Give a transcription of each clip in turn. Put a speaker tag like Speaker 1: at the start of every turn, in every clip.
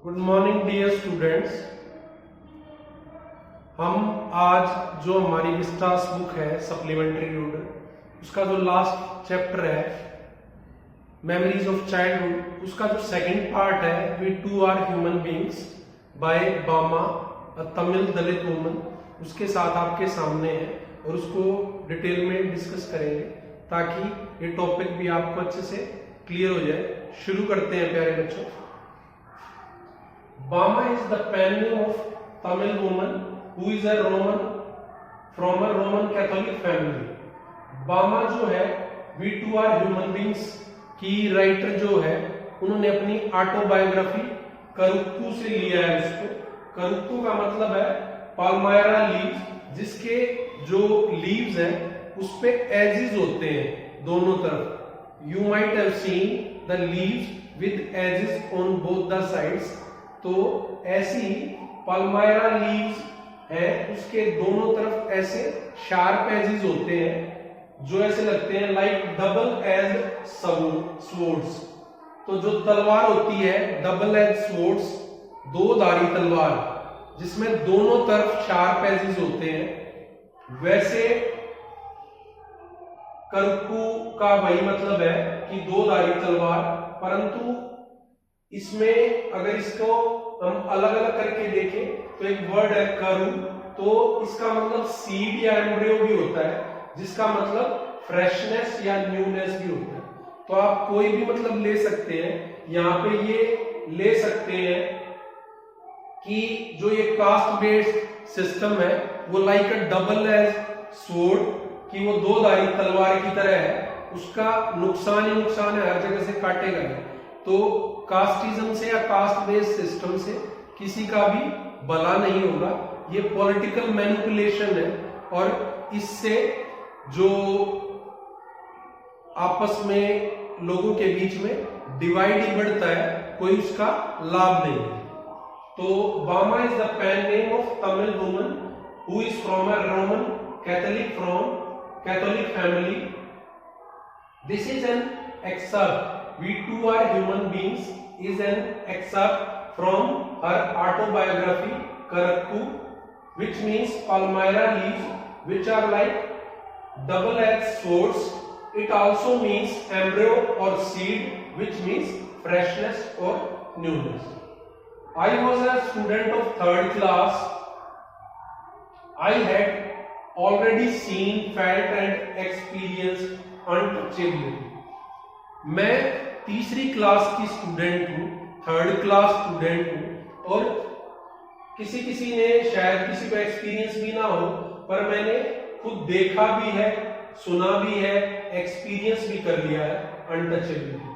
Speaker 1: Good morning dear students. हम आज जो हमारी विस्टास बुक है सप्लीमेंट्री रीडर, उसका जो लास्ट चैप्टर है मेमोरीज ऑफ चाइल्डहुड, उसका जो सेकंड पार्ट है we too are human beings by Bama, a Tamil Dalit woman, उसके साथ आपके सामने है और उसको डिटेल में डिस्कस करेंगे ताकि ये टॉपिक भी आपको अच्छे से क्लियर हो जाए। शुरू करते हैं प्यारे बच्चों। Bama is the pen name of Tamil woman who is a Roman from a Roman Catholic family. Bama जो है We Too Are Human Beings की राइटर जो है उन्होंने अपनी ऑटोबायोग्राफी करुक्कू से लिया है। उसको करुक्कू का मतलब है पाल्मायरा लीव्स, जिसके जो लीव्स हैं उस पे एजेस होते हैं दोनों तरफ। You might have seen the leaves with edges on both the sides. तो ऐसी पाल्मायरा लीव्स है, उसके दोनों तरफ ऐसे शार्प एजेस होते हैं जो ऐसे लगते हैं लाइक डबल एज स्वॉर्ड्स। तो जो तलवार होती है डबल एज स्वॉर्ड्स, दो धारी तलवार जिसमें दोनों तरफ शार्प एजेस होते हैं, वैसे करुक्कू का वही मतलब है कि दो धारी तलवार। परंतु इसमें अगर इसको हम अलग अलग करके देखें तो एक वर्ड है करु, तो इसका मतलब सीड या एम्ब्रियो भी होता है, जिसका मतलब फ्रेशनेस या न्यूनेस भी होता है। तो आप कोई भी मतलब ले सकते हैं। यहाँ पे ये ले सकते हैं कि जो ये कास्ट बेस्ड सिस्टम है वो लाइक अ डबल एज स्वॉर्ड, कि वो दो धारी तलवार की तरह है, उसका नुकसान ही नुकसान है, हर जगह से काटेगा। तो कास्टिज्म से या कास्ट बेस्ड सिस्टम से किसी का भी भला नहीं होगा। ये पॉलिटिकल मैनिपुलेशन है और इससे जो आपस में लोगों के बीच में डिवाइड ही बढ़ता है, कोई उसका लाभ नहीं है। तो Bama is the pen name of Tamil woman who is from a Roman Catholic family. This is an excerpt We Too Are Human Beings is an excerpt from her autobiography Karakku, which means Palmyra leaves which are like double-edged swords. It also means embryo or seed, which means freshness or newness. I was a student of 3rd class. I had already seen, felt and experienced untouchability. मैं तीसरी class की student हूँ, 3rd class student हूँ, और किसी ने शायद किसी का एक्सपीरियंस भी ना हो, पर मैंने खुद देखा भी है, सुना भी है, एक्सपीरियंस भी कर लिया है untouchability.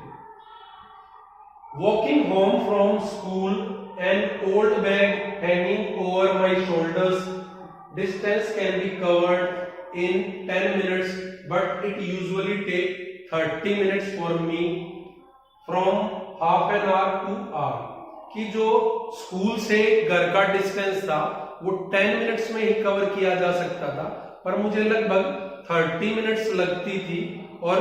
Speaker 1: Walking home from school, an old bag hanging over my shoulders, distance can be covered in 10 minutes, but it usually take 30 minutes for me from half an hour to hour। कि जो school से घर का distance था वो 10 minutes में ही cover किया जा सकता था, पर मुझे लगभग 30 मिनट्स लगती थी। और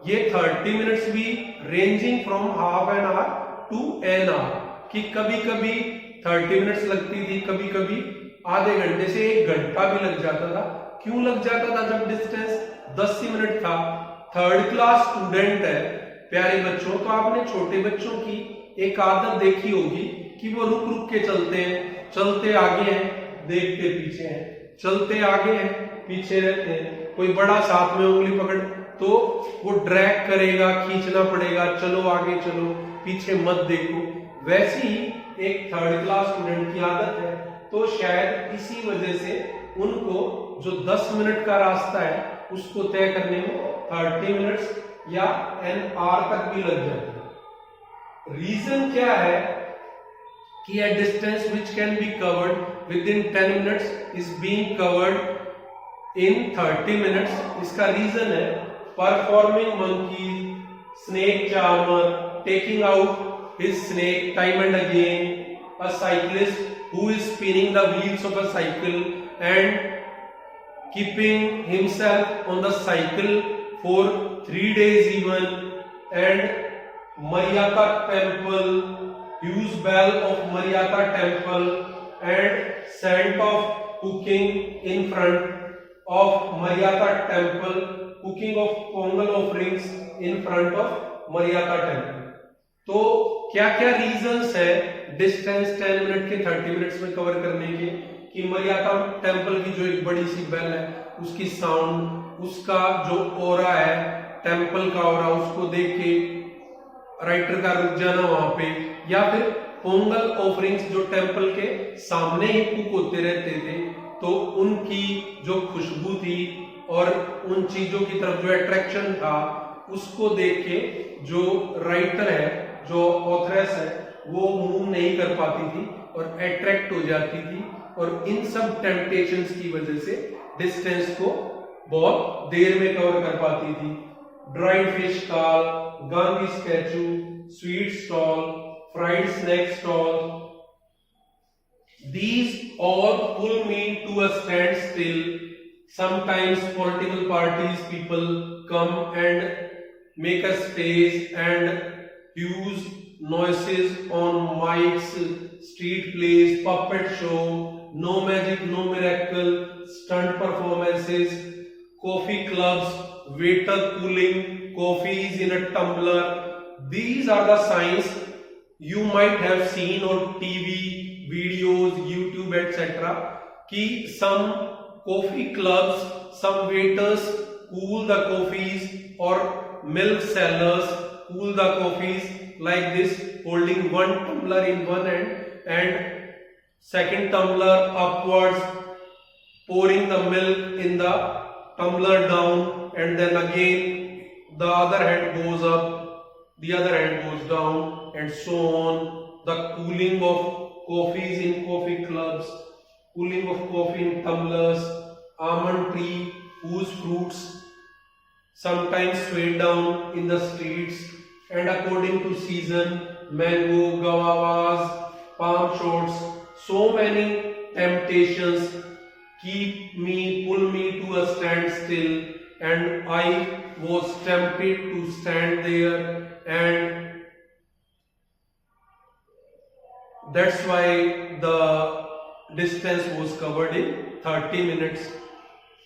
Speaker 1: ये 30 मिनट्स भी ranging from half an hour to an hour, कि कभी कभी 30 मिनट्स लगती थी, कभी कभी आधे घंटे से 1 घंटा भी लग जाता था। क्यों लग जाता था? जब डिस्टेंस 10 ही मिनट था। 3rd क्लास स्टूडेंट है प्यारे बच्चों, तो आपने छोटे बच्चों की एक आदत देखी होगी कि वो रुक रुक के चलते हैं, चलते आगे हैं देखते पीछे हैं, चलते आगे हैं पीछे रहते हैं। कोई बड़ा साथ में उंगली पकड़ तो वो ड्रैग करेगा, खींचना पड़ेगा, चलो आगे चलो, पीछे मत देखो। वैसी ही एक 3rd क्लास स्टूडेंट की आदत है। तो शायद इसी वजह से उनको जो 10 मिनट का रास्ता है उसको तय करने में 30 मिनट्स या एन आवर तक भी लग जाते हैं। रीजन क्या है कि a distance which can be covered within 10 minutes is being covered in 30 minutes। इसका रीजन है performing monkey, snake charmer, taking out his snake time and again, a cyclist who is spinning the wheels of a cycle and keeping himself on the cycle for 3 days even, and Mayaka temple, huge bell of Mariata temple and scent of cooking in front of Mariata temple, cooking of Pongal offerings in front of Mariata temple. तो क्या क्या reasons है distance 10 minute के 30 minutes में cover करने के, कि मरियाता temple की जो एक बड़ी सी बेल है उसकी साउंड, उसका जो ओरा है टेम्पल का ओरा, उसको देख के राइटर का रुक जाना वहां पे, या फिर पोंगल ऑफरिंग्स जो टेम्पल के सामने ही कुक होते रहते थे तो उनकी जो खुशबू थी और उन चीजों की तरफ जो अट्रैक्शन था उसको देख के जो राइटर है, जो ऑथरेस है, वो मूव नहीं कर पाती थी और अट्रैक्ट हो जाती थी, और इन सब टेम्पटेशंस की वजह से डिस्टेंस को बहुत देर में कवर कर पाती थी। Dried fish stall, Gandhi statue, sweet stall, fried snack stall, these all pull me to a standstill. Sometimes political parties people come and make a stage and use noises on mics, street plays, puppet show, no magic, no miracle, stunt performances, coffee clubs, waiter cooling coffees in a tumbler. These are the signs you might have seen on TV, videos, YouTube, etc. कि some coffee clubs, some waiters cool the coffees or milk sellers cool the coffees like this, holding one tumbler in one hand and second tumbler upwards, pouring the milk in the tumbler down, and then again the other hand goes up, the other hand goes down, and so on. The cooling of coffees in coffee clubs, cooling of coffee in tumblers, almond tree whose fruits sometimes sway down in the streets, and according to season, mango, guavas, palm shoots, so many temptations pull me to a standstill, and I was tempted to stand there, and that's why the distance was covered in 30 minutes.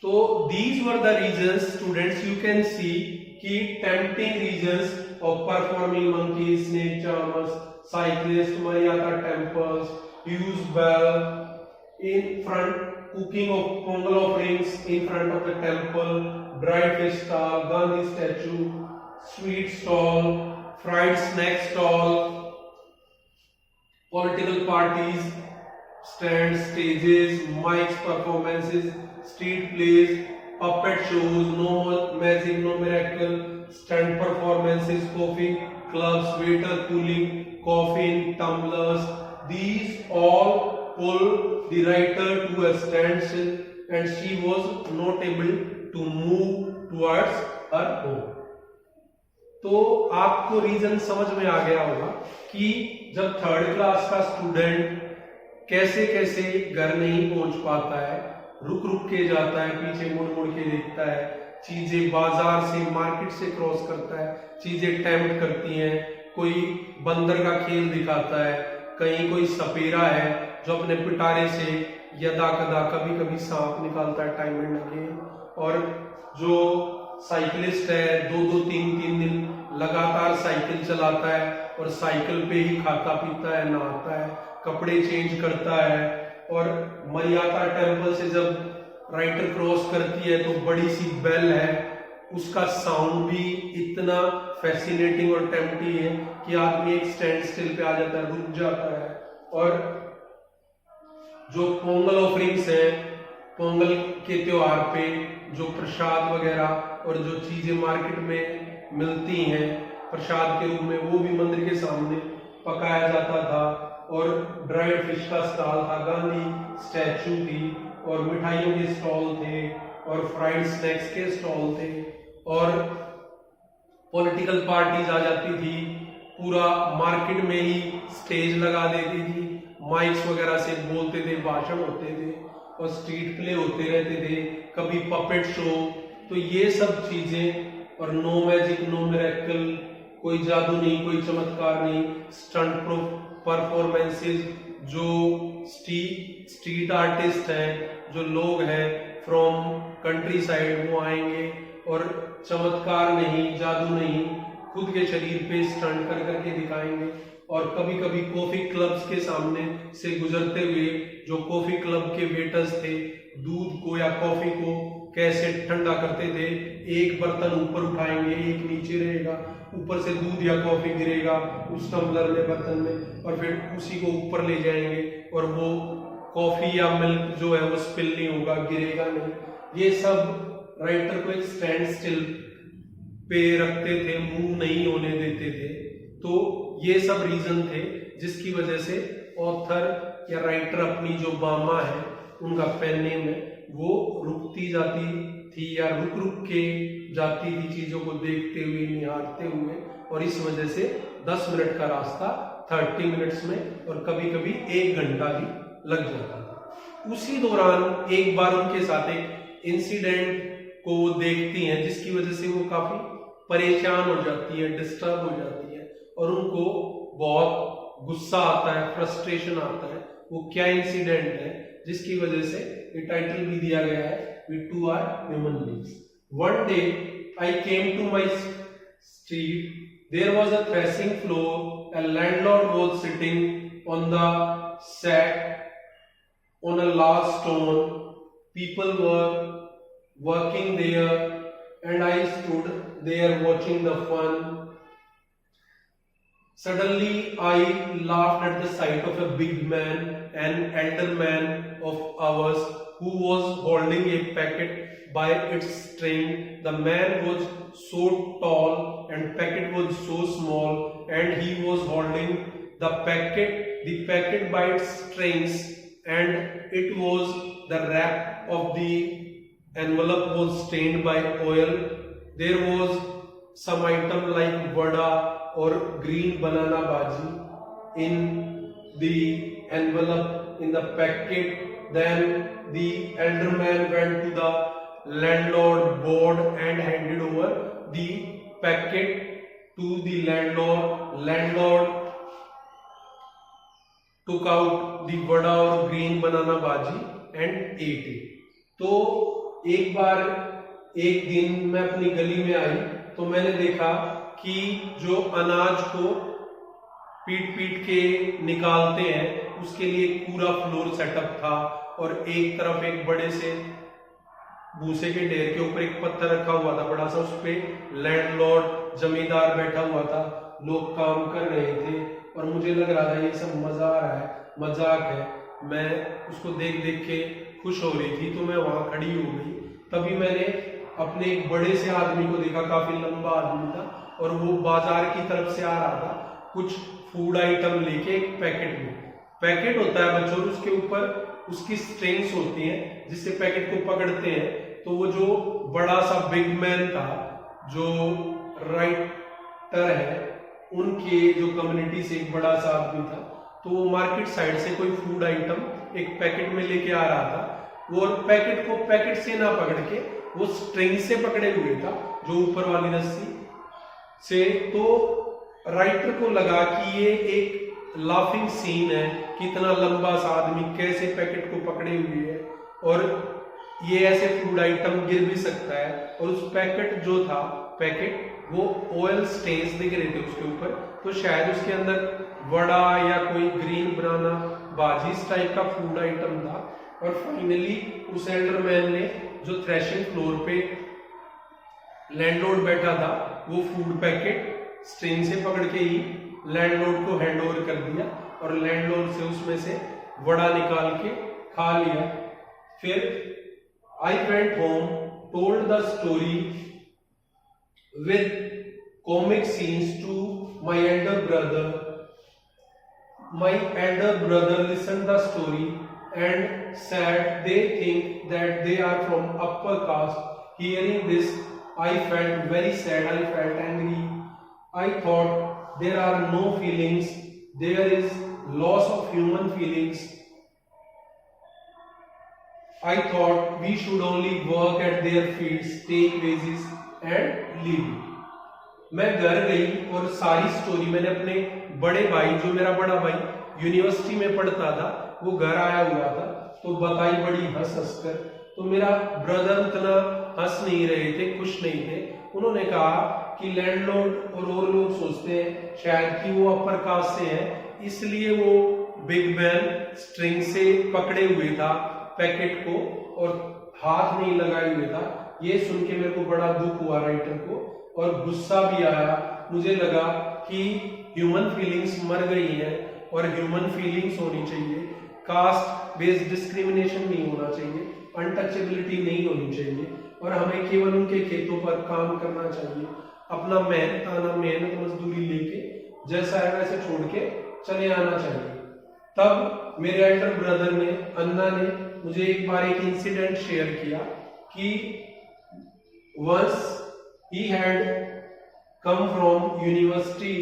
Speaker 1: So these were the reasons, students, you can see key tempting reasons of performing monkeys, snake charmers, cyclists, Mariata temples, use bell in front, cooking of Pongal offerings in front of the temple, dried fish stall, Gandhi statue, sweet stall, fried snack stall, political parties, stands, stages, mics, performances, street plays, puppet shows, no magic, no miracle, stunt performances, coffee clubs, waiter cooling, coffee in tumblers. These all pull the writer to a standstill, and she was not able to move towards her home. तो आपको reason समझ में आ गया होगा कि जब third class का student कैसे कैसे घर नहीं पहुंच पाता है, रुक रुक के जाता है, पीछे मुड़ मुड़ के देखता है, चीजें बाजार से, मार्केट से क्रॉस करता है, चीजें टेम्प्ट करती हैं, कोई बंदर का खेल दिखाता है, कहीं कोई सपेरा है जो अपने पिटारे से यदा कदा कभी कभी सांप निकालता है टाइम एंड अगेन, और जो साइकिलिस्ट है 2-2, 3-3 दिन लगातार साइकिल चलाता है और साइकिल पे ही खाता पीता है, नहाता है, कपड़े चेंज करता है, और मरियाता टेम्पल से जब राइटर क्रॉस करती है तो बड़ी सी बेल है, उसका साउंड भी इतना फैसिनेटिंग और टेम्पटिंग है कि आदमी एक स्टैंड स्टिल पे आ जाता है, रुक जाता है। और जो पोंगल ऑफरिंग्स है, पोंगल के त्योहार पे जो प्रसाद वगैरह और जो चीजें मार्केट में मिलती हैं प्रसाद के रूप में, वो भी मंदिर के सामने पकाया जाता था, और ड्राइड फिश का स्टॉल था, गांधी स्टैचू थी, और मिठाइयों के स्टॉल थे, और फ्राइड स्नैक्स के स्टॉल थे, और पॉलिटिकल पार्टीज आ जाती थी, पूरा मार्केट में ही स्टेज लगा देती थी, माइक्स वगैरह से बोलते थे, भाषण होते थे, और स्ट्रीट प्ले होते रहते थे, कभी पपेट शो। तो ये सब चीजें, और नो मैजिक नो मिरेकल, कोई जादू नहीं, कोई चमत्कार नहीं, स्टंट परफॉर्मेंसेज, जो स्ट्रीट आर्टिस्ट हैं, जो लोग हैं फ्रॉम कंट्री साइड, वो आएंगे और चमत्कार नहीं, जादू नहीं, खुद के शरीर पे स्टंट कर करके दिखाएंगे। और कभी कभी कॉफी क्लब्स के सामने से गुजरते हुए जो कॉफी क्लब के वेटर्स थे, दूध को या कॉफी को कैसे ठंडा करते थे, एक बर्तन ऊपर उठाएंगे, एक नीचे रहेगा, ऊपर से दूध या कॉफी गिरेगा उस टम्बलर में, बर्तन में, और फिर उसी को ऊपर ले जाएंगे और वो कॉफी या मिल्क जो है वो स्पिल नहीं होगा, गिरेगा नहीं। ये सब राइटर को एक स्टैंड स्टिल पे रखते थे, मूव नहीं होने देते थे। तो ये सब रीजन थे जिसकी वजह से ऑथर या राइटर अपनी जो बामा है, उनका पेन नेम है, वो रुकती जाती थी या रुक रुक के जाती थी, चीजों को देखते हुए, निहारते हुए, और इस वजह से 10 मिनट का रास्ता 30 मिनट्स में और कभी कभी 1 घंटा भी लग जाता था। उसी दौरान एक बार उनके साथ एक इंसिडेंट को वो देखती हैं जिसकी वजह से वो काफी परेशान हो जाती है, डिस्टर्ब हो जाती है और उनको बहुत गुस्सा आता है, फ्रस्ट्रेशन आता है। वो क्या इंसिडेंट है जिसकी वजह से ये टाइटल भी दिया गया है, we too are human beings. One day I came to my street, there was a threshing floor, a landlord was sitting on the sack on a large stone, people were working there and I stood there watching the fun. Suddenly I laughed at the sight of a big man, an elder man of ours, who was holding a packet by its string. The man was so tall and packet was so small, and he was holding the packet by its strings, and it was the wrap of the envelope was stained by oil. There was some item like vada or green banana bhaji in the envelope, in the packet. Then the elder man went to the landlord board and handed over the packet to the landlord. Landlord took out the vada or green banana bhaji and ate it. तो एक बार एक दिन मैं अपनी गली में आई तो मैंने देखा कि जो अनाज को पीट पीट के निकालते हैं उसके लिए पूरा फ्लोर सेटअप था और एक तरफ एक बड़े से भूसे के ढेर के ऊपर एक पत्थर रखा हुआ था बड़ा सा, उस पे लैंडलॉर्ड जमींदार बैठा हुआ था, लोग काम कर रहे थे और मुझे लग रहा था ये सब मजा आ रहा है, मजाक है। मैं उसको देख देख के खुश हो रही थी तो मैं वहां खड़ी हो गई। तभी मैंने अपने एक बड़े से आदमी को देखा, काफी लंबा आदमी था और वो बाजार की तरफ से आ रहा था कुछ फूड आइटम लेके एक पैकेट में। पैकेट होता है बच्चों, उसके ऊपर उसकी स्ट्रिंग्स होती हैं जिससे पैकेट को पकड़ते हैं। तो वो जो बड़ा सा बिग मैन था, जो राइटर है, उनके जो कम्युनिटी से एक बड़ा सा आदमी था, तो वो मार्केट साइड से कोई फूड आइटम एक पैकेट में लेके आ रहा था। वो पैकेट को पैकेट से ना पकड़ के वो स्ट्रिंग से पकड़े हुए था, जो ऊपर वाली रस्सी से। तो राइटर को लगा कि ये एक लाफिंग सीन है कि इतना लंबा सा आदमी कैसे पैकेट को पकड़े हुए है और ये ऐसे फूड आइटम गिर भी सकता है। और उस पैकेट जो था, पैकेट वो ऑयल स्टेन्स दिख रहे थे उसके ऊपर, तो शायद उसके अंदर वड़ा या कोई ग्रीन बनाना बाजी इस टाइप का फूड आइटम था। और फाइनली उस एल्डर मैन ने, जो थ्रेशिंग फ्लोर पे लैंडलॉर्ड बैठा था, वो फूड पैकेट स्ट्रिंग से पकड़ के ही लैंडलॉर्ड को हैंड ओवर कर दिया और लैंडलॉर्ड से उसमें से वड़ा निकाल के खा लिया। फिर I went home, told the story with comic scenes to my elder brother. My elder brother listened the story and said they think that they are from upper caste. Hearing this, I felt very sad. I felt angry. I thought there are no feelings. There is loss of human feelings. I thought we should only work at their fields, take wages and leave. मैं घर गई और सारी story मैंने अपने बड़े भाई, जो मेरा बड़ा भाई यूनिवर्सिटी में पढ़ता था, वो घर आया हुआ था, तो बताई बड़ी हंस हंस कर। तो मेरा ब्रदर उतना हंस नहीं रहे थे, खुश नहीं थे। उन्होंने कहा कि लैंडलॉर्ड और लोग सोचते हैं शायद कि वो अपर कास्ट से है, इसलिए वो बिग बैन स्ट्रिंग से पकड़े हुए था पैकेट को और हाथ नहीं लगाए हुए था। ये सुन के मेरे को बड़ा दुख हुआ राइटर को, और गुस्सा भी आया। मुझे लगा कि ह्यूमन फीलिंग्स मर गई हैं और ह्यूमन फीलिंग्स होनी चाहिए। कास्ट बेस्ड डिस्क्रिमिनेशन नहीं होना चाहिए, अनटचेबिलिटी नहीं होनी चाहिए, और हमें केवल उनके खेतों पर काम करना चाहिए। अपना मेहनत मजदूरी लेके जैसा है वैसे छोड़ के चले आना चाहिए। तब मेरे एल्डर ब्रदर ने, अन्ना ने, मुझे एक बार एक इंसिडेंट शेयर किया कि once he had come from university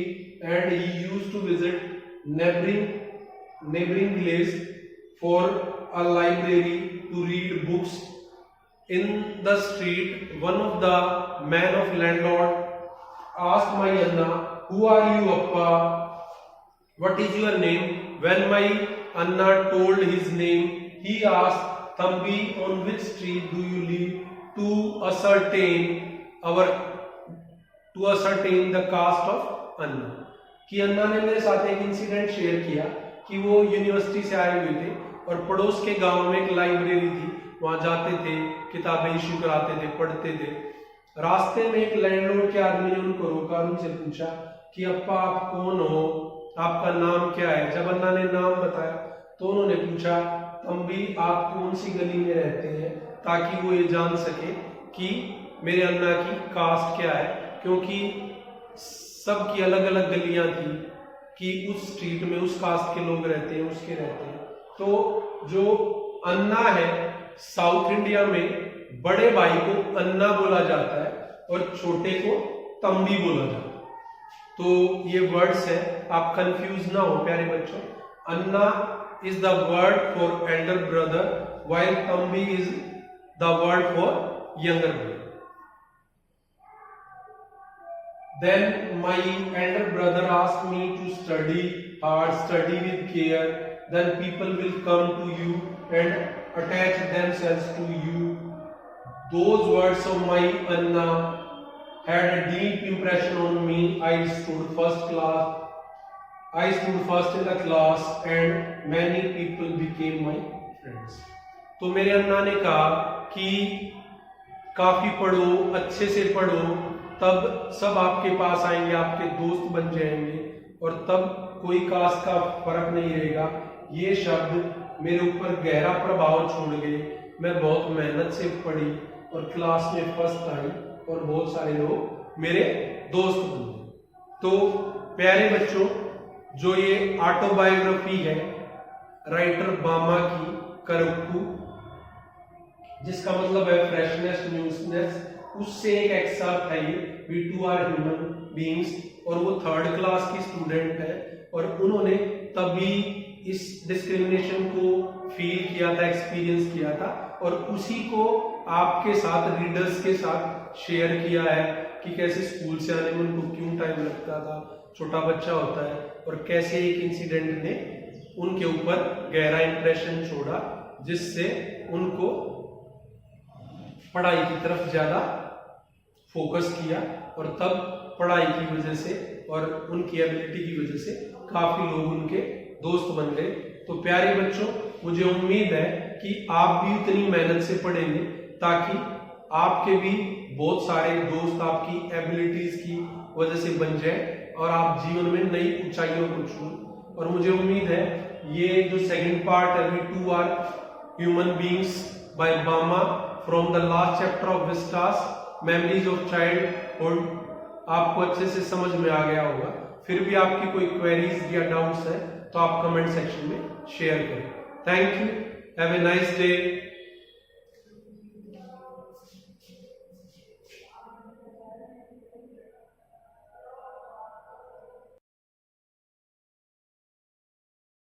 Speaker 1: and he used to visit neighboring village for a library to read books. In the street, one of the man of landlord asked my Anna, "Who are you, Appa? What is your name?" When my Anna told his name, he asked, "Thambi, on which street do you live?" to ascertain the caste of Anna. कि अन्ना ने मेरे साथ एक incident share किया कि वो university से आए हुए थे और पड़ोस के गांव में एक लाइब्रेरी थी, वहां जाते थे, किताबें इश्यू कराते थे, पढ़ते थे। रास्ते में एक लैंडलॉर्ड के आदमी ने उनको रोका, उनसे पूछा कि अप्पा आप कौन हो, आपका नाम क्या है। जब अन्ना ने नाम बताया तो उन्होंने पूछा, तंबी आप कौन सी गली में रहते हैं, ताकि वो ये जान सके कि मेरे अन्ना की कास्ट क्या है, क्योंकि सबकी अलग अलग गलियां थी कि उस स्ट्रीट में उस कास्ट के लोग रहते हैं, उसके रहते हैं। तो जो अन्ना है, साउथ इंडिया में बड़े भाई को अन्ना बोला जाता है और छोटे को तंबी बोला जाता है। तो ये वर्ड्स है, आप कंफ्यूज ना हो प्यारे बच्चों। अन्ना is the word for elder brother, while Thambi is the word for younger brother. Then my elder brother asked me to study hard, study with care, then people will come to you and attach themselves to you. Those words of my Anna had a deep impression on me. I stood first in the class and many people became my friends. तो मेरे अन्ना ने कहा कि काफी पढ़ो, अच्छे से पढ़ो, तब सब आपके पास आएंगे, आपके दोस्त बन जाएंगे और तब कोई कास्ट का फर्क नहीं रहेगा। ये शब्द मेरे ऊपर गहरा प्रभाव छोड़ गए। मैं बहुत मेहनत से पढ़ी और क्लास में फर्स्ट आई और बहुत सारे लोग मेरे दोस्त बने। तो प्यारे बच्चों, जो ये ऑटोबायोग्राफी है राइटर बामा की, करक्कू, जिसका मतलब है फ्रेशनेस, न्यूनेस, उससे एक एक्सर्प्ट है ये, we too are human beings, और वो 3rd क्लास की स्टूडेंट है और उन्होंने तभी इस डिस्क्रिमिनेशन को फील किया था, एक्सपीरियंस किया था, और उसी को आपके साथ, रीडर्स के साथ शेयर किया है कि कैसे स्कूल से आने में उनको क्यों टाइम लगता था, छोटा बच्चा होता है, और कैसे एक इंसिडेंट ने उनके ऊपर गहरा इंप्रेशन छोड़ा, जिससे उनको पढ़ाई की तरफ ज्यादा फोकस किया, और तब पढ़ाई की वजह से और उनकी एबिलिटी की वजह से काफी लोग उनके दोस्त बन गए। तो प्यारे बच्चों, मुझे उम्मीद है कि आप भी उतनी मेहनत से पढ़ेंगे ताकि आपके भी बहुत सारे दोस्त आपकी एबिलिटीज की वजह से बन जाए और आप जीवन में नई ऊंचाइयों को छूएं। और मुझे उम्मीद है ये जो सेकंड पार्ट है, we too are human beings by Bama from the last chapter of Vistas memories of childhood, आपको अच्छे से समझ में आ गया होगा। फिर भी आपकी कोई क्वेरीज या डाउट्स है तो आप कमेंट सेक्शन में शेयर करें। Thank you, have a nice day.